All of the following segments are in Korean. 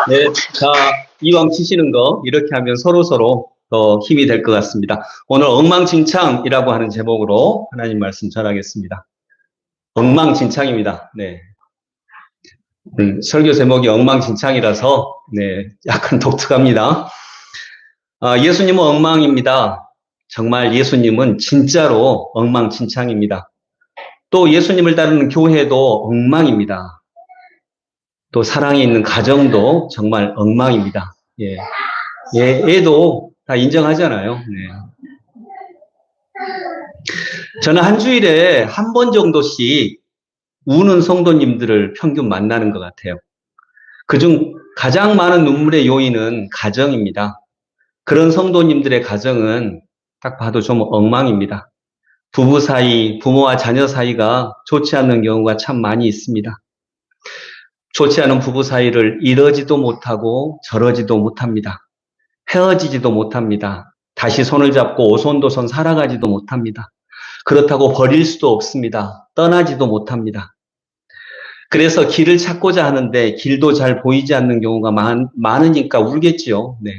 네, 자, 이왕 치시는 거 이렇게 하면 서로서로 더 힘이 될 것 같습니다. 오늘 엉망진창이라고 하는 제목으로 하나님 말씀 전하겠습니다. 엉망진창입니다. 네. 설교 제목이 엉망진창이라서 네, 약간 독특합니다. 예수님은 엉망입니다. 정말 예수님은 진짜로 엉망진창입니다. 또 예수님을 따르는 교회도 엉망입니다. 또 사랑이 있는 가정도 정말 엉망입니다. 예. 얘도 다 인정하잖아요. 네. 저는 한 주일에 한 번 정도씩 우는 성도님들을 평균 만나는 것 같아요. 그중 가장 많은 눈물의 요인은 가정입니다. 그런 성도님들의 가정은 딱 봐도 좀 엉망입니다. 부부 사이, 부모와 자녀 사이가 좋지 않는 경우가 참 많이 있습니다. 좋지 않은 부부 사이를 이러지도 못하고 저러지도 못합니다. 헤어지지도 못합니다. 다시 손을 잡고 오손도손 살아가지도 못합니다. 그렇다고 버릴 수도 없습니다. 떠나지도 못합니다. 그래서 길을 찾고자 하는데 길도 잘 보이지 않는 경우가 많으니까 울겠지요. 네.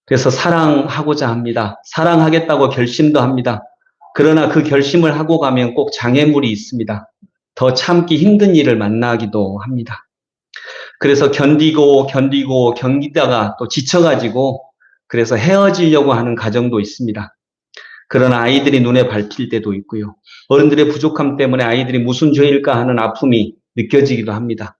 그래서 사랑하고자 합니다. 사랑하겠다고 결심도 합니다. 그러나 그 결심을 하고 가면 꼭 장애물이 있습니다. 더 참기 힘든 일을 만나기도 합니다. 그래서 견디다가 또 지쳐가지고 그래서 헤어지려고 하는 가정도 있습니다. 그러나 아이들이 눈에 밟힐 때도 있고요. 어른들의 부족함 때문에 아이들이 무슨 죄일까 하는 아픔이 느껴지기도 합니다.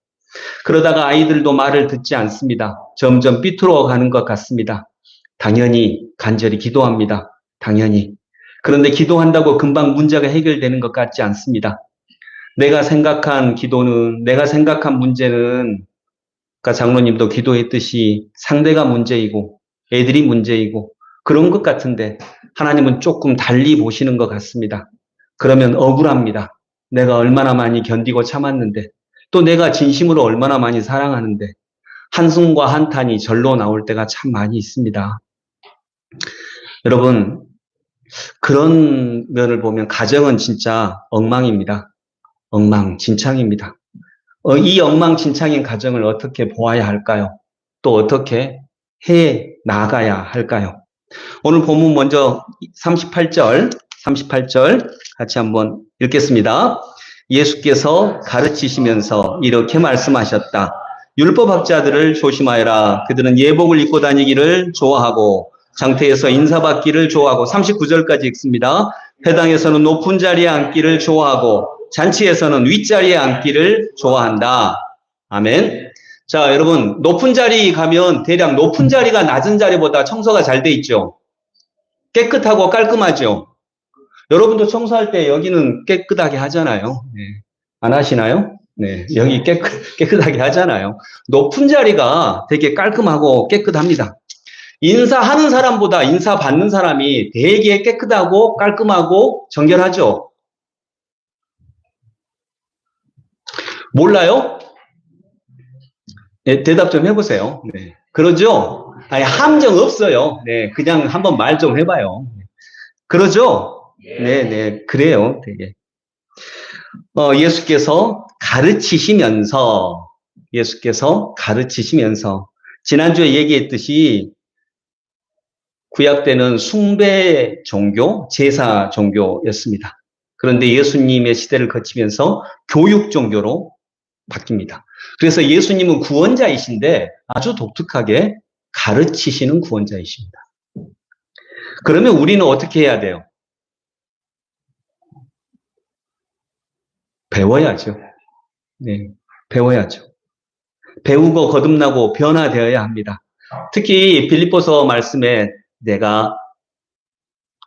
그러다가 아이들도 말을 듣지 않습니다. 점점 삐뚤어가는 것 같습니다. 당연히 간절히 기도합니다. 당연히. 그런데 기도한다고 금방 문제가 해결되는 것 같지 않습니다. 내가 생각한 문제는 아까 장로님도 기도했듯이 상대가 문제이고 애들이 문제이고 그런 것 같은데 하나님은 조금 달리 보시는 것 같습니다. 그러면 억울합니다. 내가 얼마나 많이 견디고 참았는데 또 내가 진심으로 얼마나 많이 사랑하는데 한숨과 한탄이 절로 나올 때가 참 많이 있습니다. 여러분, 그런 면을 보면 가정은 진짜 엉망입니다. 엉망진창입니다. 이 엉망진창인 가정을 어떻게 보아야 할까요? 또 어떻게 해 나가야 할까요? 오늘 본문 먼저 38절 같이 한번 읽겠습니다. 예수께서 가르치시면서 이렇게 말씀하셨다. 율법학자들을 조심하여라. 그들은 예복을 입고 다니기를 좋아하고 장태에서 인사받기를 좋아하고 39절까지 읽습니다. 회당에서는 높은 자리에 앉기를 좋아하고 잔치에서는 윗자리에 앉기를 좋아한다. 아멘. 자, 여러분, 높은 자리 가면 대략 높은 자리가 낮은 자리보다 청소가 잘 돼 있죠. 깨끗하고 깔끔하죠. 여러분도 청소할 때 여기는 깨끗하게 하잖아요. 네. 안 하시나요? 네, 여기 깨끗하게 하잖아요. 높은 자리가 되게 깔끔하고 깨끗합니다. 인사하는 사람보다 인사받는 사람이 되게 깨끗하고 깔끔하고 정결하죠. 몰라요? 네, 대답 좀 해보세요. 네. 그러죠? 아니, 함정 없어요. 네, 그냥 한번 말 좀 해봐요. 그러죠? 네, 그래요. 되게. 예수께서 가르치시면서, 지난주에 얘기했듯이 구약 때는 숭배 종교, 제사 종교였습니다. 그런데 예수님의 시대를 거치면서 교육 종교로 바뀝니다. 그래서 예수님은 구원자이신데 아주 독특하게 가르치시는 구원자이십니다. 그러면 우리는 어떻게 해야 돼요? 배워야죠. 네, 배워야죠. 배우고 거듭나고 변화되어야 합니다. 특히 빌립보서 말씀에 내가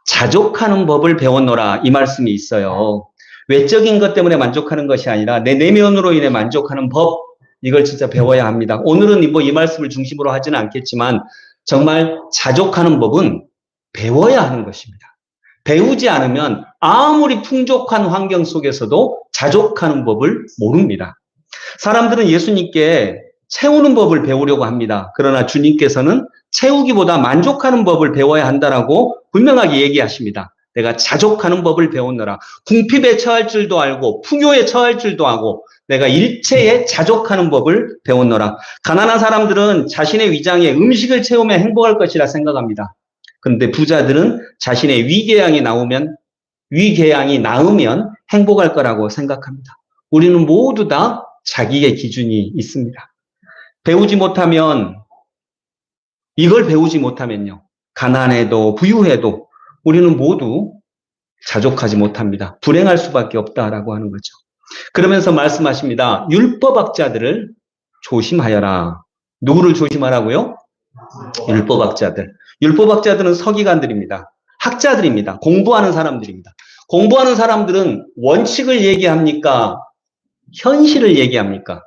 자족하는 법을 배웠노라 이 말씀이 있어요. 외적인 것 때문에 만족하는 것이 아니라 내 내면으로 인해 만족하는 법, 이걸 진짜 배워야 합니다. 오늘은 이 말씀을 중심으로 하지는 않겠지만 정말 자족하는 법은 배워야 하는 것입니다. 배우지 않으면 아무리 풍족한 환경 속에서도 자족하는 법을 모릅니다. 사람들은 예수님께 채우는 법을 배우려고 합니다. 그러나 주님께서는 채우기보다 만족하는 법을 배워야 한다라고 분명하게 얘기하십니다. 내가 자족하는 법을 배웠노라. 궁핍에 처할 줄도 알고 풍요에 처할 줄도 알고 내가 일체에 자족하는 법을 배웠노라. 가난한 사람들은 자신의 위장에 음식을 채우면 행복할 것이라 생각합니다. 그런데 부자들은 자신의 위궤양이 나으면 행복할 거라고 생각합니다. 우리는 모두 다 자기의 기준이 있습니다. 이걸 배우지 못하면요. 가난해도 부유해도 우리는 모두 자족하지 못합니다. 불행할 수밖에 없다라고 하는 거죠. 그러면서 말씀하십니다. 율법학자들을 조심하여라. 누구를 조심하라고요? 율법학자들. 율법학자들은 서기관들입니다. 학자들입니다. 공부하는 사람들입니다. 공부하는 사람들은 원칙을 얘기합니까? 현실을 얘기합니까?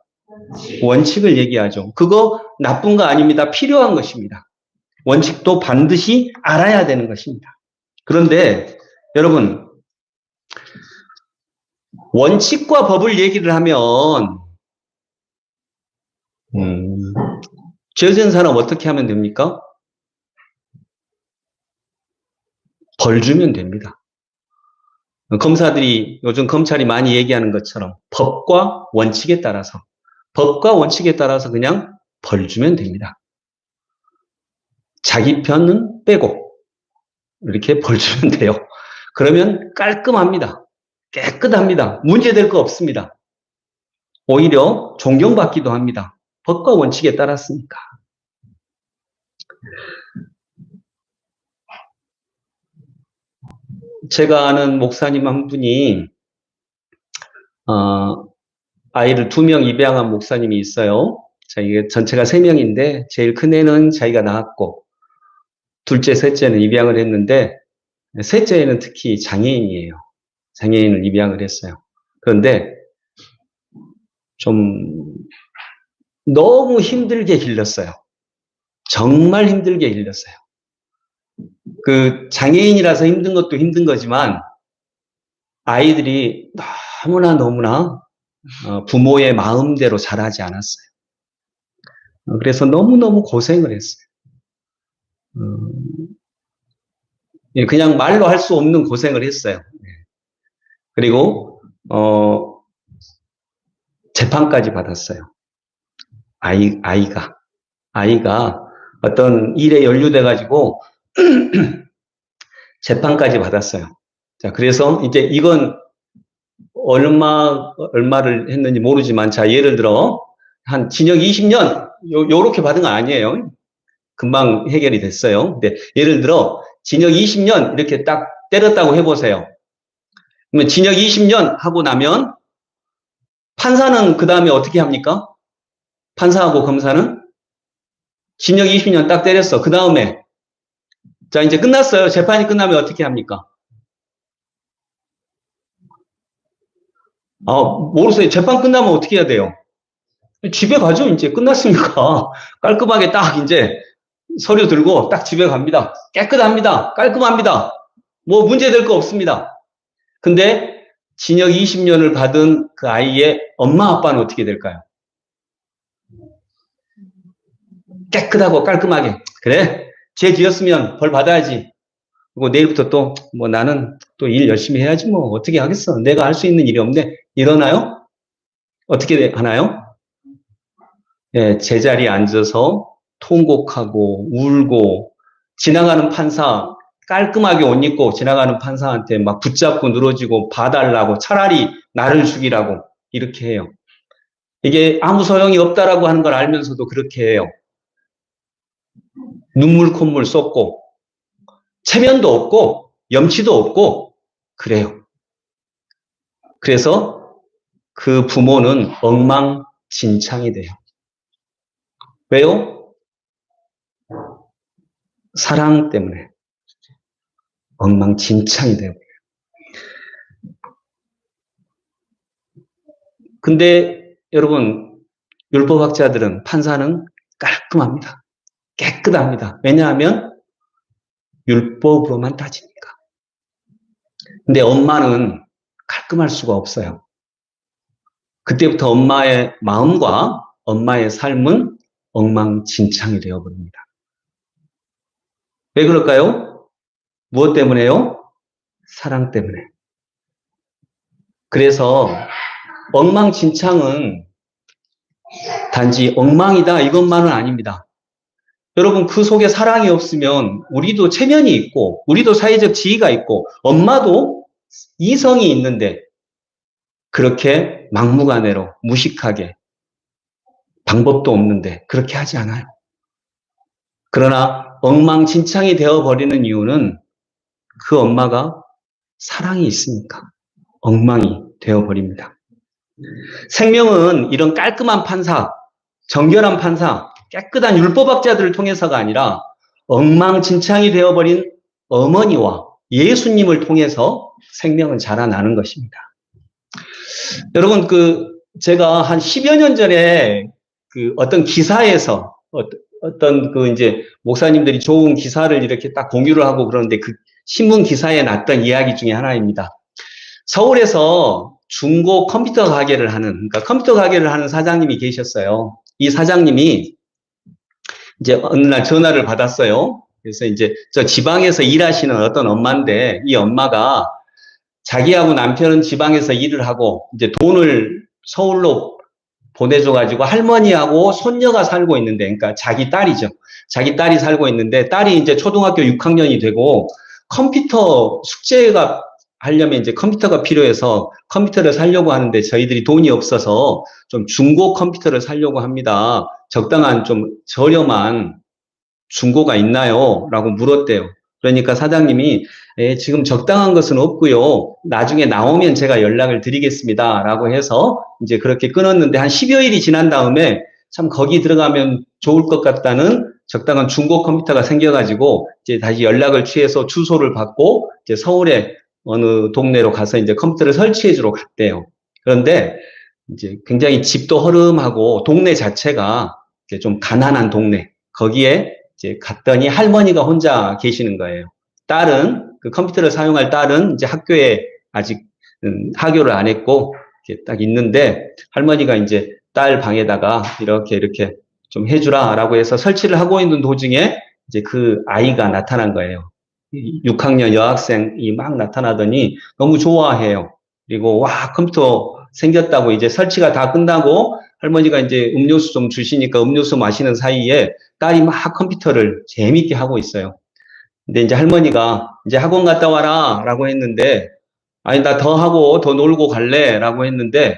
원칙을 얘기하죠. 그거 나쁜 거 아닙니다. 필요한 것입니다. 원칙도 반드시 알아야 되는 것입니다. 그런데 여러분, 원칙과 법을 얘기를 하면 죄 지은 사람 어떻게 하면 됩니까? 벌 주면 됩니다. 검사들이 요즘 검찰이 많이 얘기하는 것처럼 법과 원칙에 따라서 그냥 벌 주면 됩니다. 자기 편은 빼고 이렇게 벌 주면 돼요. 그러면 깔끔합니다. 깨끗합니다. 문제될 거 없습니다. 오히려 존경받기도 합니다. 법과 원칙에 따랐으니까. 제가 아는 목사님 한 분이 아이를 2명 입양한 목사님이 있어요. 자, 이게 전체가 3명인데 제일 큰 애는 자기가 낳았고 둘째, 셋째는 입양을 했는데 셋째는 특히 장애인이에요. 장애인을 입양을 했어요. 그런데 좀 너무 힘들게 길렀어요. 정말 힘들게 길렀어요. 그 장애인이라서 힘든 것도 힘든 거지만 아이들이 너무나 부모의 마음대로 자라지 않았어요. 그래서 너무너무 고생을 했어요. 그냥 말로 할 수 없는 고생을 했어요. 그리고 재판까지 받았어요. 아이가 어떤 일에 연루돼가지고 재판까지 받았어요. 자, 그래서 이제 이건 얼마를 했는지 모르지만, 자, 예를 들어, 한 징역 20년, 요렇게 받은 거 아니에요. 금방 해결이 됐어요. 근데 예를 들어, 징역 20년 이렇게 딱 때렸다고 해보세요. 그러면 징역 20년 하고 나면, 판사는 그 다음에 어떻게 합니까? 판사하고 검사는? 징역 20년 딱 때렸어. 그 다음에, 자, 이제 끝났어요. 재판이 끝나면 어떻게 합니까? 모르세요. 재판 끝나면 어떻게 해야 돼요? 집에 가죠. 이제 끝났으니까. 깔끔하게 딱 이제 서류 들고 딱 집에 갑니다. 깨끗합니다. 깔끔합니다. 뭐 문제될 거 없습니다. 근데 징역 20년을 받은 그 아이의 엄마 아빠는 어떻게 될까요? 깨끗하고 깔끔하게. 그래, 죄 지었으면 벌 받아야지. 그리고 내일부터 또 뭐 나는 또 일 열심히 해야지 뭐 어떻게 하겠어. 내가 할 수 있는 일이 없네. 이러나요? 어떻게 하나요? 예, 제자리에 앉아서 통곡하고 울고, 지나가는 판사 깔끔하게 옷 입고 지나가는 판사한테 막 붙잡고 늘어지고 봐달라고, 차라리 나를 죽이라고 이렇게 해요. 이게 아무 소용이 없다라고 하는 걸 알면서도 그렇게 해요. 눈물 콧물 쏟고 체면도 없고 염치도 없고 그래요. 그래서 그 부모는 엉망진창이 돼요. 왜요? 사랑 때문에 엉망진창이 돼요. 근데 여러분, 율법학자들은, 판사는 깔끔합니다. 깨끗합니다. 왜냐하면 율법으로만 따지니까. 근데 엄마는 깔끔할 수가 없어요. 그때부터 엄마의 마음과 엄마의 삶은 엉망진창이 되어버립니다. 왜 그럴까요? 무엇 때문에요? 사랑 때문에. 그래서 엉망진창은 단지 엉망이다 이것만은 아닙니다. 여러분 그 속에 사랑이 없으면 우리도 체면이 있고 우리도 사회적 지위가 있고 엄마도 이성이 있는데 그렇게 막무가내로 무식하게 방법도 없는데 그렇게 하지 않아요. 그러나 엉망진창이 되어버리는 이유는 그 엄마가 사랑이 있으니까 엉망이 되어버립니다. 생명은 이런 깔끔한 판사, 정결한 판사, 깨끗한 율법학자들을 통해서가 아니라 엉망진창이 되어버린 어머니와 예수님을 통해서 생명은 자라나는 것입니다. 여러분, 제가 한 10여 년 전에 어떤 기사에서 어떤 이제 목사님들이 좋은 기사를 이렇게 딱 공유를 하고 그러는데 그 신문 기사에 났던 이야기 중에 하나입니다. 서울에서 중고 컴퓨터 가게를 하는, 그러니까 컴퓨터 가게를 하는 사장님이 계셨어요. 이 사장님이 이제 어느 날 전화를 받았어요. 그래서 이제 저 지방에서 일하시는 어떤 엄마인데 이 엄마가 자기하고 남편은 지방에서 일을 하고 이제 돈을 서울로 보내줘가지고 할머니하고 손녀가 살고 있는데, 그러니까 자기 딸이죠. 자기 딸이 살고 있는데 딸이 이제 초등학교 6학년이 되고 컴퓨터 숙제가 하려면 이제 컴퓨터가 필요해서 컴퓨터를 사려고 하는데 저희들이 돈이 없어서 좀 중고 컴퓨터를 사려고 합니다. 적당한 좀 저렴한 중고가 있나요? 라고 물었대요. 그러니까 사장님이 지금 적당한 것은 없고요. 나중에 나오면 제가 연락을 드리겠습니다. 라고 해서 이제 그렇게 끊었는데 한 10여일이 지난 다음에 참 거기 들어가면 좋을 것 같다는 적당한 중고 컴퓨터가 생겨가지고 이제 다시 연락을 취해서 주소를 받고 이제 서울에 어느 동네로 가서 이제 컴퓨터를 설치해 주러 갔대요. 그런데 이제 굉장히 집도 허름하고 동네 자체가 이제 좀 가난한 동네. 거기에 이제 갔더니 할머니가 혼자 계시는 거예요. 딸은, 그 컴퓨터를 사용할 딸은 이제 학교에 아직 하교를 안 했고, 이렇게 딱 있는데, 할머니가 이제 딸 방에다가 이렇게 좀 해주라라고 해서 설치를 하고 있는 도중에 이제 그 아이가 나타난 거예요. 6학년 여학생이 막 나타나더니 너무 좋아해요. 그리고 와, 컴퓨터 생겼다고 이제 설치가 다 끝나고 할머니가 이제 음료수 좀 주시니까 음료수 마시는 사이에 딸이 막 컴퓨터를 재밌게 하고 있어요. 근데 이제 할머니가 이제 학원 갔다 와라 라고 했는데, 아니, 나 더 하고 더 놀고 갈래 라고 했는데,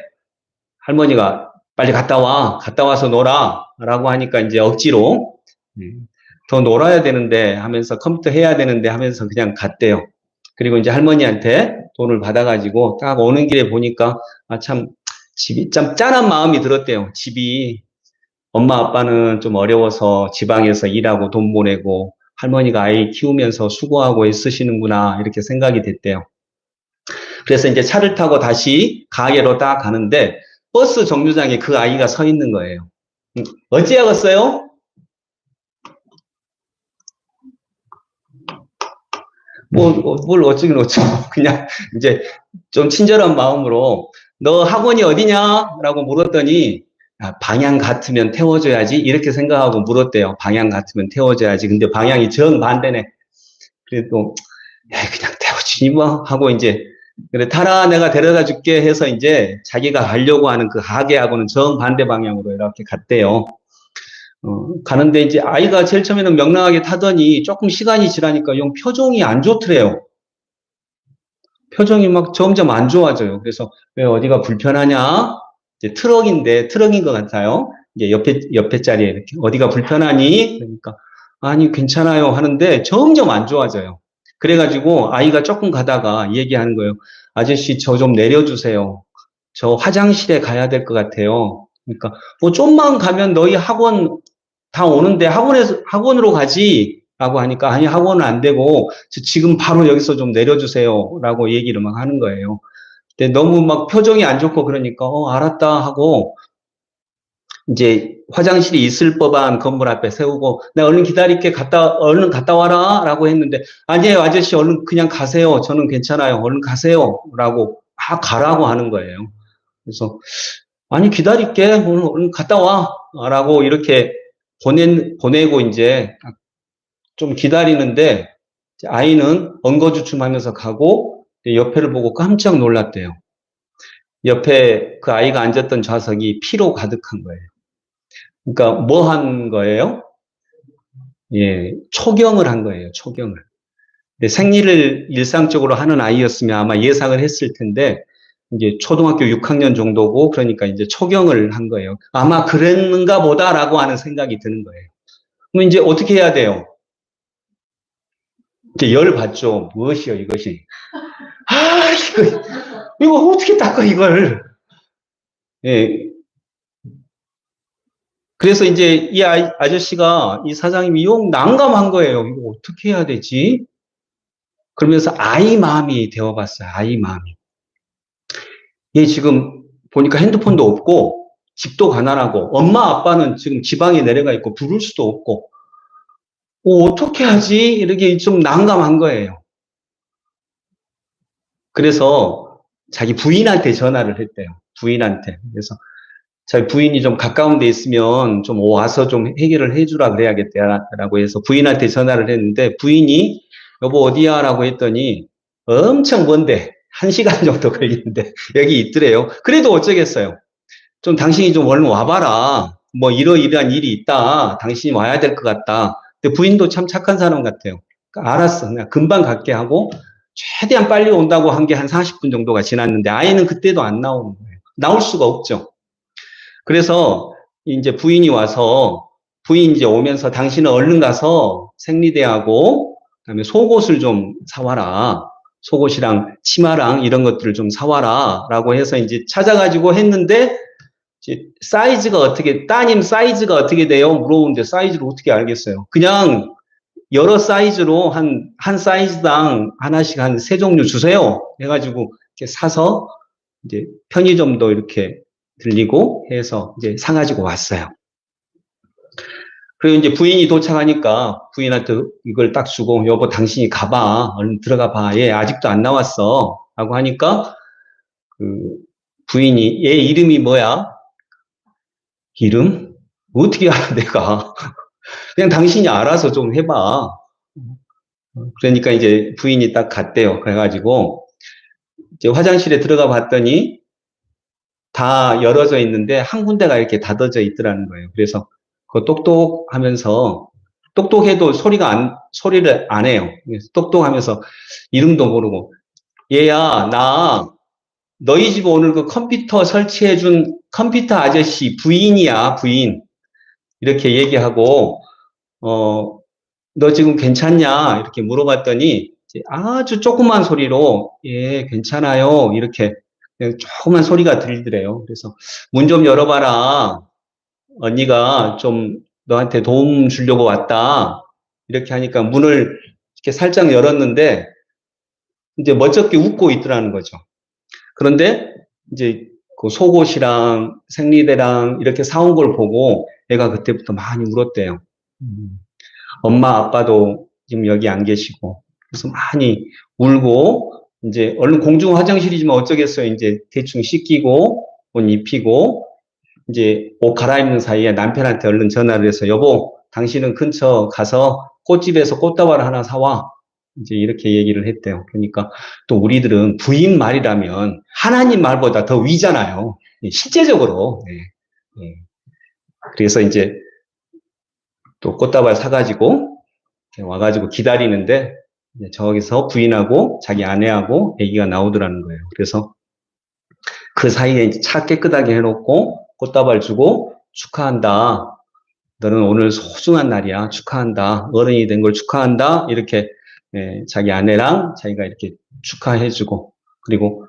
할머니가 빨리 갔다 와. 갔다 와서 놀아. 라고 하니까 이제 억지로 더 놀아야 되는데 하면서 컴퓨터 해야 되는데 하면서 그냥 갔대요. 그리고 이제 할머니한테 돈을 받아가지고 딱 오는 길에 보니까 참 집이 참 짠한 마음이 들었대요. 집이 엄마 아빠는 좀 어려워서 지방에서 일하고 돈 보내고 할머니가 아이 키우면서 수고하고 애쓰시는구나 이렇게 생각이 됐대요. 그래서 이제 차를 타고 다시 가게로 딱 가는데 버스 정류장에 그 아이가 서 있는 거예요. 어찌하겠어요? 뭘 어쩌긴 어쩌고 그냥 이제 좀 친절한 마음으로 너 학원이 어디냐? 라고 물었더니 방향 같으면 태워줘야지 이렇게 생각하고 물었대요. 방향 같으면 태워줘야지. 근데 방향이 정반대네. 그래도 그냥 태워주니 뭐 하고 이제 그래 타라 내가 데려다 줄게 해서 이제 자기가 가려고 하는 그 가게하고는 정반대 방향으로 이렇게 갔대요. 가는데 이제 아이가 제일 처음에는 명랑하게 타더니 조금 시간이 지나니까 영 표정이 안 좋더래요. 표정이 막 점점 안 좋아져요. 그래서 왜 어디가 불편하냐? 이제 트럭인 것 같아요. 이제 옆에 자리에 이렇게 어디가 불편하니? 그러니까 아니 괜찮아요 하는데 점점 안 좋아져요. 그래가지고 아이가 조금 가다가 얘기하는 거예요. 아저씨 저 좀 내려주세요. 저 화장실에 가야 될 것 같아요. 그러니까 뭐 좀만 가면 너희 학원 다 오는데 학원으로 가지 라고 하니까 아니 학원은 안 되고 지금 바로 여기서 좀 내려주세요 라고 얘기를 막 하는 거예요. 근데 너무 막 표정이 안 좋고 그러니까 알았다 하고 이제 화장실이 있을 법한 건물 앞에 세우고 내가 얼른 기다릴게 얼른 갔다 와라 라고 했는데 아니에요 아저씨 얼른 그냥 가세요. 저는 괜찮아요. 얼른 가세요 라고 가라고 하는 거예요. 그래서 아니 기다릴게 얼른 갔다 와 라고 이렇게 보내고 이제 좀 기다리는데 아이는 엉거주춤하면서 가고 옆에를 보고 깜짝 놀랐대요. 옆에 그 아이가 앉았던 좌석이 피로 가득한 거예요. 그러니까 뭐 한 거예요? 예, 초경을 한 거예요. 초경을. 생리를 일상적으로 하는 아이였으면 아마 예상을 했을 텐데 이제 초등학교 6학년 정도고 그러니까 이제 초경을 한 거예요. 아마 그랬는가 보다라고 하는 생각이 드는 거예요. 그럼 이제 어떻게 해야 돼요? 이제 열 받죠. 무엇이요, 이것이? 아, 이거 어떻게 닦아, 이걸? 예. 그래서 이제 이 아저씨가, 이 사장님이 용 난감한 거예요. 이거 어떻게 해야 되지? 그러면서 아이 마음이 되어봤어요. 아이 마음이. 얘 지금 보니까 핸드폰도 없고, 집도 가난하고, 엄마 아빠는 지금 지방에 내려가 있고, 부를 수도 없고, 어떻게 하지? 이렇게 좀 난감한 거예요. 그래서 자기 부인한테 전화를 했대요. 부인한테. 그래서 자기 부인이 좀 가까운 데 있으면 좀 와서 좀 해결을 해주라 그래야겠다라고 해서 부인한테 전화를 했는데 부인이 여보 어디야? 라고 했더니 엄청 먼데 1시간 정도 걸리는데 여기 있더래요. 그래도 어쩌겠어요. 좀 당신이 좀 얼른 와봐라. 뭐 이러이러한 일이 있다. 당신이 와야 될 것 같다. 근데 부인도 참 착한 사람 같아요. 그러니까 알았어. 그냥 금방 갈게 하고 최대한 빨리 온다고 한 게 한 40분 정도가 지났는데 아이는 그때도 안 나오는 거예요. 나올 수가 없죠. 그래서 이제 부인이 와서 부인 이제 오면서 당신은 얼른 가서 생리대하고 그다음에 속옷을 좀 사와라. 속옷이랑 치마랑 이런 것들을 좀 사와라. 라고 해서 이제 찾아가지고 했는데 사이즈가 어떻게, 따님 사이즈가 어떻게 돼요? 물어보는데 사이즈를 어떻게 알겠어요? 그냥 여러 사이즈로 한 사이즈당 하나씩 한 3종류 주세요. 해가지고 이렇게 사서 이제 편의점도 이렇게 들리고 해서 이제 사가지고 왔어요. 그리고 이제 부인이 도착하니까 부인한테 이걸 딱 주고 여보 당신이 가봐. 얼른 들어가 봐. 얘 아직도 안 나왔어. 라고 하니까 그 부인이 얘 이름이 뭐야? 이름? 어떻게 알아 내가. 그냥 당신이 알아서 좀 해봐. 그러니까 이제 부인이 딱 갔대요. 그래가지고 이제 화장실에 들어가 봤더니 다 열어져 있는데 한 군데가 이렇게 닫아져 있더라는 거예요. 그래서 그 똑똑하면서 똑똑해도 소리를 안 해요. 그래서 똑똑하면서 이름도 모르고 얘야 나 너희 집 오늘 그 컴퓨터 설치해준 컴퓨터 아저씨 부인이야 부인 이렇게 얘기하고 너 지금 괜찮냐 이렇게 물어봤더니 아주 조그만 소리로 예 괜찮아요 이렇게 그냥 조그만 소리가 들리더래요. 그래서 문 좀 열어봐라. 언니가 좀 너한테 도움 주려고 왔다. 이렇게 하니까 문을 이렇게 살짝 열었는데 이제 멋쩍게 웃고 있더라는 거죠. 그런데 이제 그 속옷이랑 생리대랑 이렇게 사온 걸 보고 애가 그때부터 많이 울었대요. 엄마 아빠도 지금 여기 안 계시고 그래서 많이 울고 이제 얼른 공중 화장실이지만 어쩌겠어요. 이제 대충 씻기고 옷 입히고 이제 옷 갈아입는 사이에 남편한테 얼른 전화를 해서 여보 당신은 근처 가서 꽃집에서 꽃다발 하나 사와. 이제 이렇게 얘기를 했대요. 그러니까 또 우리들은 부인 말이라면 하나님 말보다 더 위잖아요. 실제적으로. 네. 네. 그래서 이제 또 꽃다발 사가지고 와가지고 기다리는데 저기서 부인하고 자기 아내하고 아기가 나오더라는 거예요. 그래서 그 사이에 차 깨끗하게 해놓고 꽃다발 주고 축하한다. 너는 오늘 소중한 날이야. 축하한다. 어른이 된 걸 축하한다. 이렇게 자기 아내랑 자기가 이렇게 축하해주고 그리고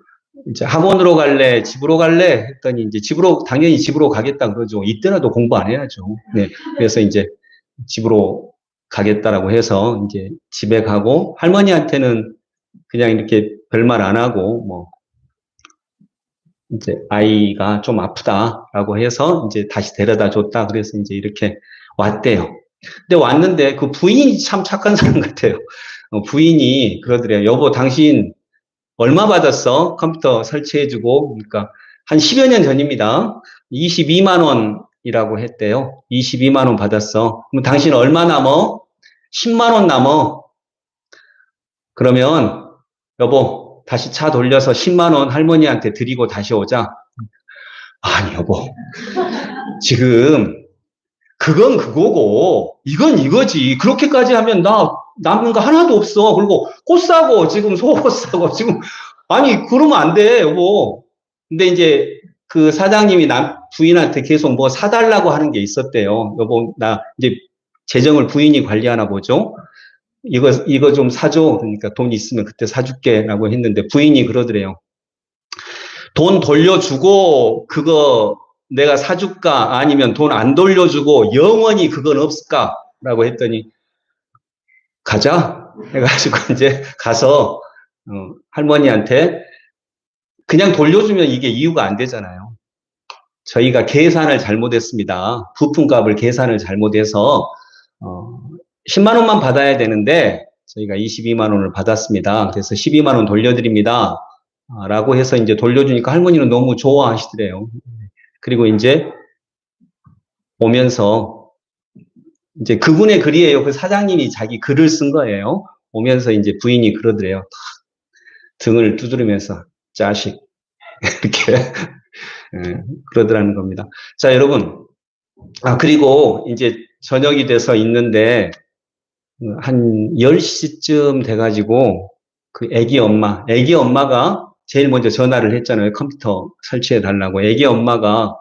이제 학원으로 갈래, 집으로 갈래 했더니 이제 당연히 집으로 가겠다 그러죠. 이때라도 공부 안 해야죠. 네. 그래서 이제 집으로 가겠다라고 해서 이제 집에 가고 할머니한테는 그냥 이렇게 별말 안 하고 뭐 이제 아이가 좀 아프다라고 해서 이제 다시 데려다 줬다. 그래서 이제 이렇게 왔대요. 근데 왔는데 그 부인이 참 착한 사람 같아요. 부인이 그러더래요. 여보, 당신 얼마 받았어? 컴퓨터 설치해주고. 그러니까 한 10여 년 전입니다. 22만 원이라고 했대요. 22만 원 받았어. 그럼 당신 얼마 남어? 10만 원 남어. 그러면 여보, 다시 차 돌려서 10만 원 할머니한테 드리고 다시 오자. 아니, 여보. 지금 그건 그거고 이건 이거지. 그렇게까지 하면 나 남는 거 하나도 없어. 그리고 꽃 사고 지금 속옷 사고 지금 아니 그러면 안 돼, 여보. 근데 이제 그 사장님이 부인한테 계속 뭐 사달라고 하는 게 있었대요. 여보, 나 이제 재정을 부인이 관리하나 보죠. 이거 좀 사줘. 그러니까 돈 있으면 그때 사줄게라고 했는데 부인이 그러더래요. 돈 돌려주고 그거 내가 사줄까? 아니면 돈 안 돌려주고 영원히 그건 없을까? 라고 했더니 가자 해가지고 이제 가서 할머니한테 그냥 돌려주면 이게 이유가 안 되잖아요. 저희가 계산을 잘못했습니다. 부품값을 계산을 잘못해서 10만 원만 받아야 되는데 저희가 22만 원을 받았습니다. 그래서 12만 원 돌려드립니다. 라고 해서 이제 돌려주니까 할머니는 너무 좋아하시더래요. 그리고 이제 오면서 이제 그분의 글이에요. 그 사장님이 자기 글을 쓴 거예요. 오면서 이제 부인이 그러더래요. 등을 두드리면서 자식 이렇게 그러더라는 겁니다. 자, 여러분. 그리고 이제 저녁이 돼서 있는데 한 10시쯤 돼가지고 그 애기 엄마가 제일 먼저 전화를 했잖아요. 컴퓨터 설치해 달라고. 애기 엄마가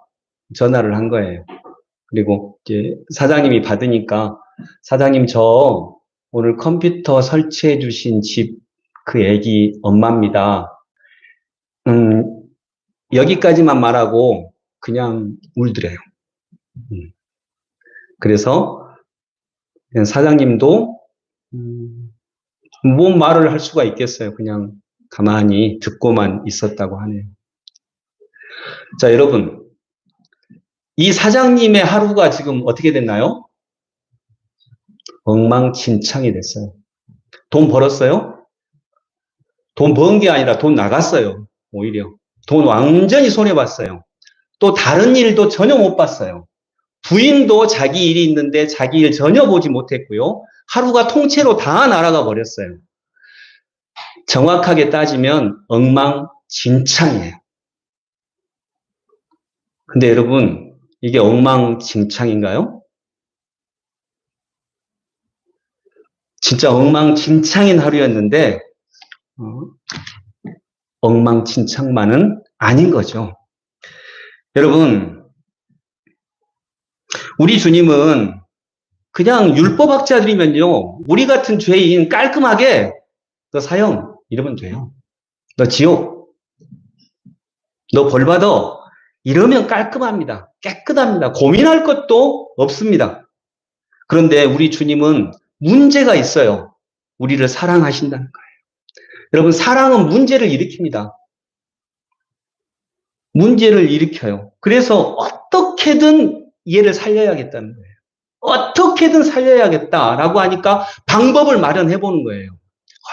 전화를 한 거예요. 그리고 이제 사장님이 받으니까 사장님 저 오늘 컴퓨터 설치해 주신 집 그 애기 엄마입니다. 여기까지만 말하고 그냥 울더래요. 그래서 사장님도 뭔 말을 할 수가 있겠어요. 그냥 가만히 듣고만 있었다고 하네요. 자, 여러분. 이 사장님의 하루가 지금 어떻게 됐나요? 엉망진창이 됐어요. 돈 벌었어요? 돈 번 게 아니라 돈 나갔어요. 오히려. 돈 완전히 손해봤어요. 또 다른 일도 전혀 못 봤어요. 부인도 자기 일이 있는데 자기 일 전혀 보지 못했고요. 하루가 통째로 다 날아가 버렸어요. 정확하게 따지면 엉망진창이에요. 근데 여러분, 이게 엉망진창인가요? 진짜 엉망진창인 하루였는데 엉망진창만은 아닌 거죠. 여러분, 우리 주님은 그냥 율법학자들이면요, 우리 같은 죄인 깔끔하게 너 사형 이러면 돼요. 너 지옥, 너 벌 받아 이러면 깔끔합니다. 깨끗합니다. 고민할 것도 없습니다. 그런데 우리 주님은 문제가 있어요. 우리를 사랑하신다는 거예요. 여러분, 사랑은 문제를 일으킵니다. 문제를 일으켜요. 그래서 어떻게든 얘를 살려야겠다는 거예요. 어떻게든 살려야겠다라고 하니까 방법을 마련해 보는 거예요.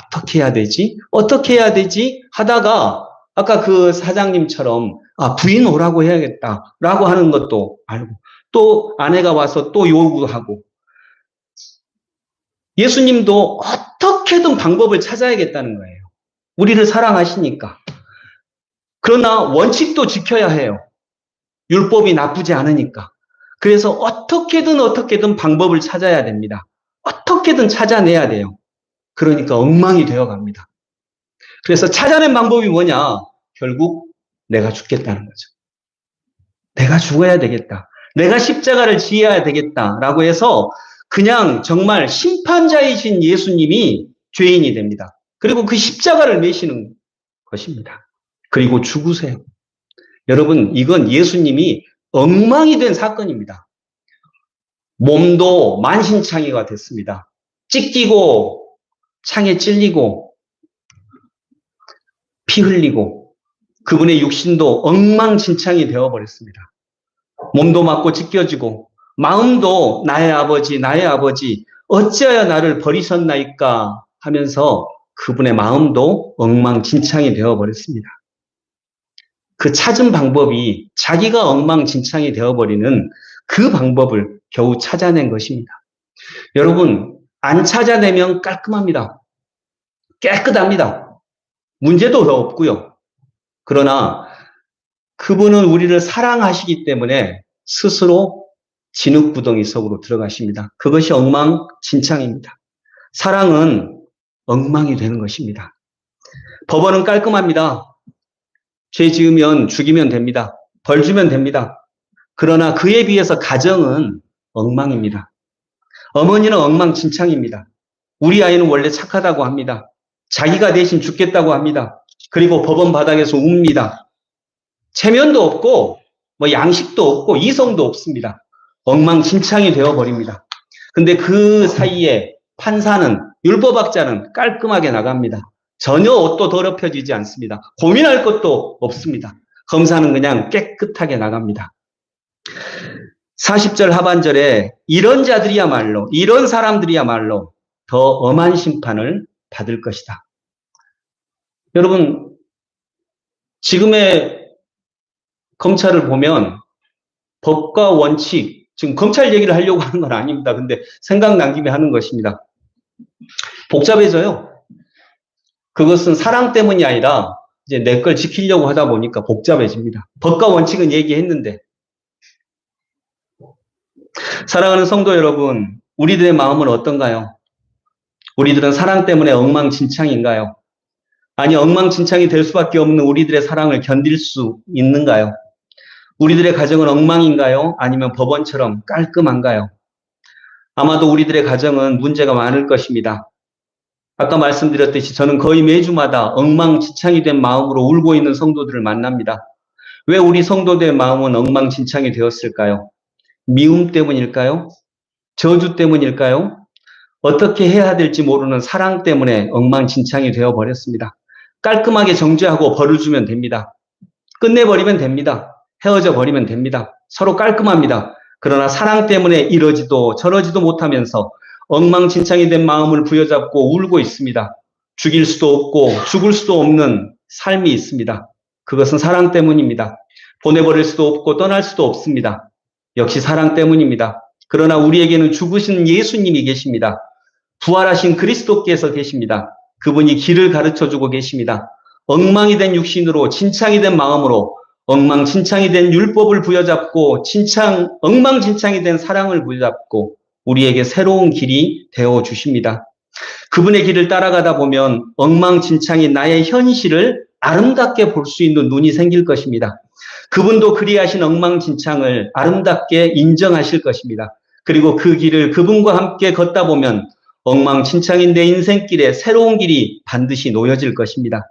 어떻게 해야 되지? 어떻게 해야 되지? 하다가 아까 그 사장님처럼 부인 오라고 해야겠다라고 하는 것도 알고 또 아내가 와서 또 요구하고 예수님도 어떻게든 방법을 찾아야겠다는 거예요. 우리를 사랑하시니까. 그러나 원칙도 지켜야 해요. 율법이 나쁘지 않으니까. 그래서 어떻게든 방법을 찾아야 됩니다. 어떻게든 찾아내야 돼요. 그러니까 엉망이 되어갑니다. 그래서 찾아낸 방법이 뭐냐? 결국 내가 죽겠다는 거죠. 내가 죽어야 되겠다. 내가 십자가를 지어야 되겠다라고 해서 그냥 정말 심판자이신 예수님이 죄인이 됩니다. 그리고 그 십자가를 메시는 것입니다. 그리고 죽으세요. 여러분, 이건 예수님이 엉망이 된 사건입니다. 몸도 만신창이가 됐습니다. 찢기고 창에 찔리고 피 흘리고 그분의 육신도 엉망진창이 되어버렸습니다. 몸도 맞고 찢겨지고 마음도 나의 아버지 어찌하여 나를 버리셨나이까 하면서 그분의 마음도 엉망진창이 되어버렸습니다. 그 찾은 방법이 자기가 엉망진창이 되어버리는 그 방법을 겨우 찾아낸 것입니다. 여러분, 안 찾아내면 깔끔합니다. 깨끗합니다. 문제도 더 없고요. 그러나 그분은 우리를 사랑하시기 때문에 스스로 진흙구덩이 속으로 들어가십니다. 그것이 엉망진창입니다. 사랑은 엉망이 되는 것입니다. 법원은 깔끔합니다. 죄 지으면 죽이면 됩니다. 벌 주면 됩니다. 그러나 그에 비해서 가정은 엉망입니다. 어머니는 엉망진창입니다. 우리 아이는 원래 착하다고 합니다. 자기가 대신 죽겠다고 합니다. 그리고 법원 바닥에서 웁니다. 체면도 없고 양식도 없고 이성도 없습니다. 엉망진창이 되어버립니다. 근데 그 사이에 판사는, 율법학자는 깔끔하게 나갑니다. 전혀 옷도 더럽혀지지 않습니다. 고민할 것도 없습니다. 검사는 그냥 깨끗하게 나갑니다. 40절 하반절에 이런 자들이야말로, 이런 사람들이야말로 더 엄한 심판을 받을 것이다. 여러분, 지금의 검찰을 보면 법과 원칙, 지금 검찰 얘기를 하려고 하는 건 아닙니다. 근데 생각난 김에 하는 것입니다. 복잡해져요. 그것은 사랑 때문이 아니라 이제 내 걸 지키려고 하다 보니까 복잡해집니다. 법과 원칙은 얘기했는데. 사랑하는 성도 여러분, 우리들의 마음은 어떤가요? 우리들은 사랑 때문에 엉망진창인가요? 아니, 엉망진창이 될 수밖에 없는 우리들의 사랑을 견딜 수 있는가요? 우리들의 가정은 엉망인가요? 아니면 법원처럼 깔끔한가요? 아마도 우리들의 가정은 문제가 많을 것입니다. 아까 말씀드렸듯이 저는 거의 매주마다 엉망진창이 된 마음으로 울고 있는 성도들을 만납니다. 왜 우리 성도들의 마음은 엉망진창이 되었을까요? 미움 때문일까요? 저주 때문일까요? 어떻게 해야 될지 모르는 사랑 때문에 엉망진창이 되어버렸습니다. 깔끔하게 정죄하고 벌을 주면 됩니다. 끝내버리면 됩니다. 헤어져 버리면 됩니다. 서로 깔끔합니다. 그러나 사랑 때문에 이러지도 저러지도 못하면서 엉망진창이 된 마음을 부여잡고 울고 있습니다. 죽일 수도 없고 죽을 수도 없는 삶이 있습니다. 그것은 사랑 때문입니다. 보내버릴 수도 없고 떠날 수도 없습니다. 역시 사랑 때문입니다. 그러나 우리에게는 죽으신 예수님이 계십니다. 부활하신 그리스도께서 계십니다. 그분이 길을 가르쳐주고 계십니다. 엉망이 된 육신으로 진창이 된 마음으로 엉망진창이 된 율법을 부여잡고 엉망진창이 된 사랑을 부여잡고 우리에게 새로운 길이 되어 주십니다. 그분의 길을 따라가다 보면 엉망진창인 나의 현실을 아름답게 볼 수 있는 눈이 생길 것입니다. 그분도 그리하신 엉망진창을 아름답게 인정하실 것입니다. 그리고 그 길을 그분과 함께 걷다 보면 엉망진창인 내 인생길에 새로운 길이 반드시 놓여질 것입니다.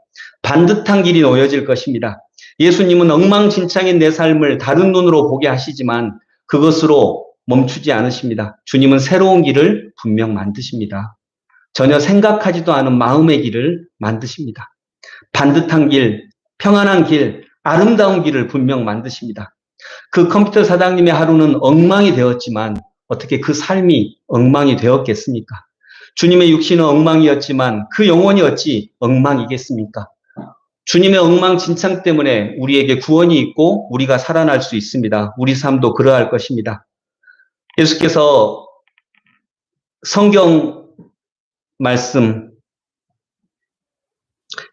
반듯한 길이 놓여질 것입니다. 예수님은 엉망진창인 내 삶을 다른 눈으로 보게 하시지만 그것으로 멈추지 않으십니다. 주님은 새로운 길을 분명 만드십니다. 전혀 생각하지도 않은 마음의 길을 만드십니다. 반듯한 길, 평안한 길, 아름다운 길을 분명 만드십니다. 그 컴퓨터 사장님의 하루는 엉망이 되었지만 어떻게 그 삶이 엉망이 되었겠습니까? 주님의 육신은 엉망이었지만 그 영혼이 어찌 엉망이겠습니까? 주님의 엉망진창 때문에 우리에게 구원이 있고 우리가 살아날 수 있습니다. 우리 삶도 그러할 것입니다. 예수께서 성경 말씀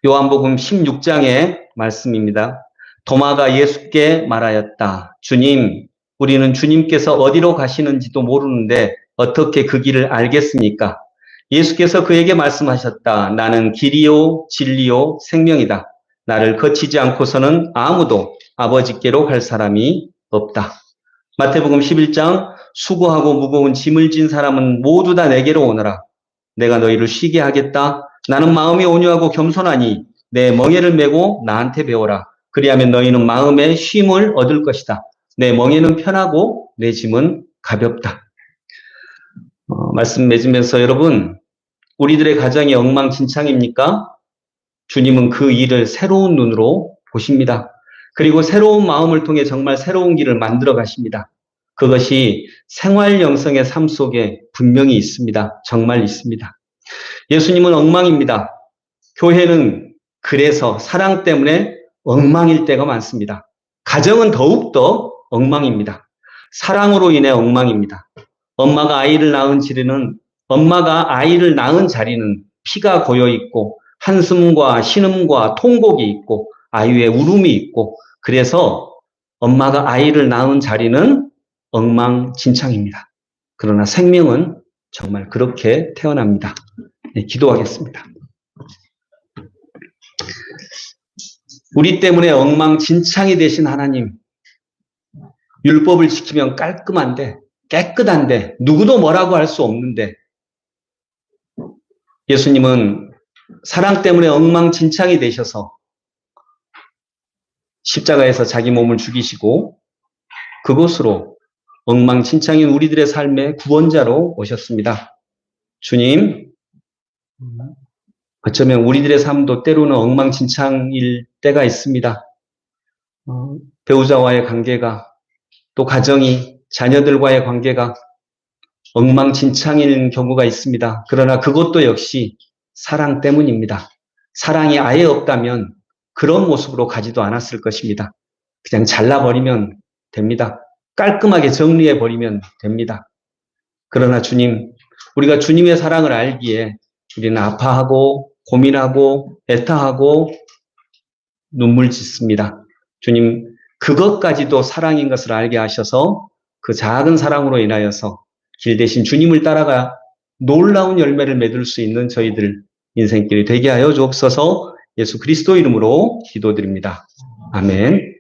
요한복음 16장의 말씀입니다. 도마가 예수께 말하였다. 주님, 우리는 주님께서 어디로 가시는지도 모르는데 어떻게 그 길을 알겠습니까? 예수께서 그에게 말씀하셨다. 나는 길이요 진리요 생명이다. 나를 거치지 않고서는 아무도 아버지께로 갈 사람이 없다. 마태복음 11장 수고하고 무거운 짐을 진 사람은 모두 다 내게로 오너라. 내가 너희를 쉬게 하겠다. 나는 마음이 온유하고 겸손하니 내 멍에를 메고 나한테 배워라. 그리하면 너희는 마음의 쉼을 얻을 것이다. 내 멍에는 편하고 내 짐은 가볍다. 말씀 맺으면서 여러분, 우리들의 가정이 엉망진창입니까? 주님은 그 일을 새로운 눈으로 보십니다. 그리고 새로운 마음을 통해 정말 새로운 길을 만들어 가십니다. 그것이 생활 영성의 삶 속에 분명히 있습니다. 정말 있습니다. 예수님은 엉망입니다. 교회는 그래서 사랑 때문에 엉망일 때가 많습니다. 가정은 더욱더 엉망입니다. 사랑으로 인해 엉망입니다. 엄마가 아이를 낳은 자리는 피가 고여 있고 한숨과 신음과 통곡이 있고 아이의 울음이 있고 그래서 엄마가 아이를 낳은 자리는 엉망진창입니다. 그러나 생명은 정말 그렇게 태어납니다. 네, 기도하겠습니다. 우리 때문에 엉망진창이 되신 하나님, 율법을 지키면 깔끔한데, 깨끗한데, 누구도 뭐라고 할 수 없는데, 예수님은 사랑 때문에 엉망진창이 되셔서 십자가에서 자기 몸을 죽이시고 그곳으로 엉망진창인 우리들의 삶의 구원자로 오셨습니다. 주님, 어쩌면 우리들의 삶도 때로는 엉망진창일 때가 있습니다. 배우자와의 관계가, 또 가정이, 자녀들과의 관계가 엉망진창인 경우가 있습니다. 그러나 그것도 역시 사랑 때문입니다. 사랑이 아예 없다면 그런 모습으로 가지도 않았을 것입니다. 그냥 잘라버리면 됩니다. 깔끔하게 정리해버리면 됩니다. 그러나 주님, 우리가 주님의 사랑을 알기에 우리는 아파하고 고민하고 애타하고 눈물 짓습니다. 주님, 그것까지도 사랑인 것을 알게 하셔서 그 작은 사랑으로 인하여서 길 대신 주님을 따라가 놀라운 열매를 맺을 수 있는 저희들 인생길이 되게 하여 주옵소서. 예수 그리스도 이름으로 기도드립니다. 아멘.